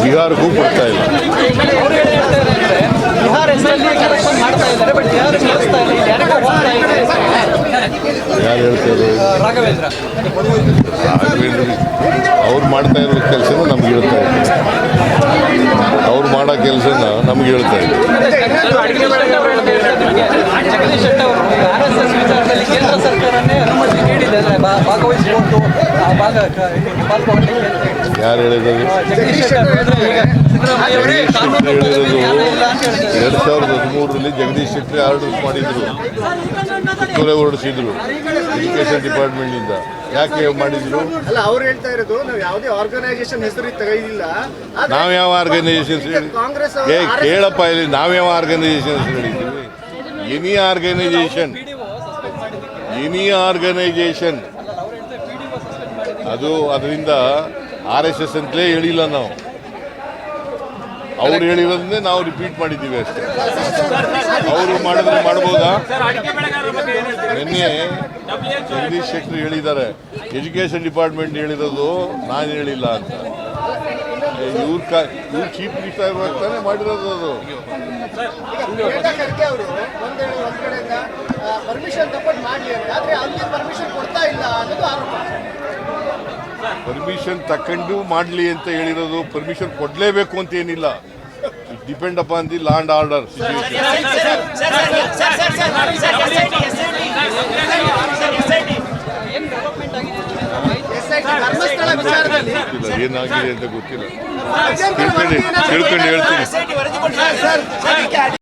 ಬಿಹಾರಕ್ಕೂ ಕೊಡ್ತಾ ಇಲ್ಲ. ಯಾರು ಹೇಳ್ತಾರೆ? ರಾಘವೇಂದ್ರ ಅವ್ರು ಮಾಡ್ತಾ ಇರೋ ಕೆಲಸನ ನಮ್ಗೆ ಹೇಳ್ತಾ ಇದ್ದಾರೆ. ಅವ್ರು ಮಾಡೋ ಕೆಲಸನ ನಮ್ಗೆ ಹೇಳ್ತಾ ಇದ್ದಾರೆ. ಕೇಂದ್ರ ಸರ್ಕಾರನೇ ಅನುಮತಿ ನೀಡಿದೆ ಯಾರು ಹೇಳಿದ್ರು? ಹೇಳಿರೋದು 2013ರಲ್ಲಿ ಜಗದೀಶ್ ಶೆಟ್ಟರ್ ಆರ್ಡರ್ ಮಾಡಿದ್ರು, ಸುತ್ತೋಲೆ ಹೊರಡಿಸಿದ್ರು ಎಜುಕೇಶನ್ ಡಿಪಾರ್ಟ್ಮೆಂಟ್ನಿಂದ. ಯಾಕೆ ಮಾಡಿದ್ರು? ಅಲ್ಲ, ಅವ್ರು ಹೇಳ್ತಾ ಇರೋದು ನಾವು ಯಾವುದೇ ಆರ್ಗನೈಸೇಷನ್ ಹೆಸರು ತೆಗೆದಿಲ್ಲ. ನಾವು ಯಾವ ಆರ್ಗನೈಸೇಷನ್ ಕೇಳಪ್ಪ, ಇಲ್ಲಿ ನಾವ್ಯಾವ ಆರ್ಗನೈಸೇಷನ್ ಹೇಳಿದ್ದೀವಿ? ಎನಿ ಆರ್ಗನೈಸೇಷನ್ ಅದು ಅದರಿಂದ RSS ಅಂತಲೇ ಹೇಳಿಲ್ಲ ನಾವು. ಅವ್ರು ಹೇಳಿರೋದನ್ನೇ ನಾವು ರಿಪೀಟ್ ಮಾಡಿದ್ದೀವಿ ಅಷ್ಟೇ. ಅವರು ಮಾಡಿದ್ರೆ ಮಾಡ್ಬೋದಾ? ನಿನ್ನೆ ಜಗದೀಶ್ ಶೆಟ್ಟರ್ ಹೇಳಿದ್ದಾರೆ, ಎಜುಕೇಶನ್ ಡಿಪಾರ್ಟ್ಮೆಂಟ್ ಹೇಳಿರೋದು ನಾನು ಹೇಳಿಲ್ಲ ಅಂತ. ಇವ್ರು ಚೀಫ್ ಮಿನಿಸ್ಟರ್ ತಾನೇ ಮಾಡಿರೋದು. ಅದು ಪರ್ಮಿಷನ್ ತಗೊಂಡು ಮಾಡಲಿ ಅಂತ, ಆದ್ರೆ ಅಲ್ಲಿ ಪರ್ಮಿಷನ್ ಕೊಡ್ತಾ ಇಲ್ಲ ಅನ್ನೋದು ಆರೋಪ. ಪರ್ಮಿಷನ್ ತಕೊಂಡು ಮಾಡಲಿ ಅಂತ ಹೇಳಿರೋದು. ಪರ್ಮಿಷನ್ ಕೊಡಲೇಬೇಕು ಅಂತ ಏನಿಲ್ಲ. It depend upon the law and order situation. ಏನಾಗಿದೆ ಅಂತ ಗೊತ್ತಿಲ್ಲ. ತಿಳ್ಕೊಂಡು ಹೇಳ್ತೀನಿ.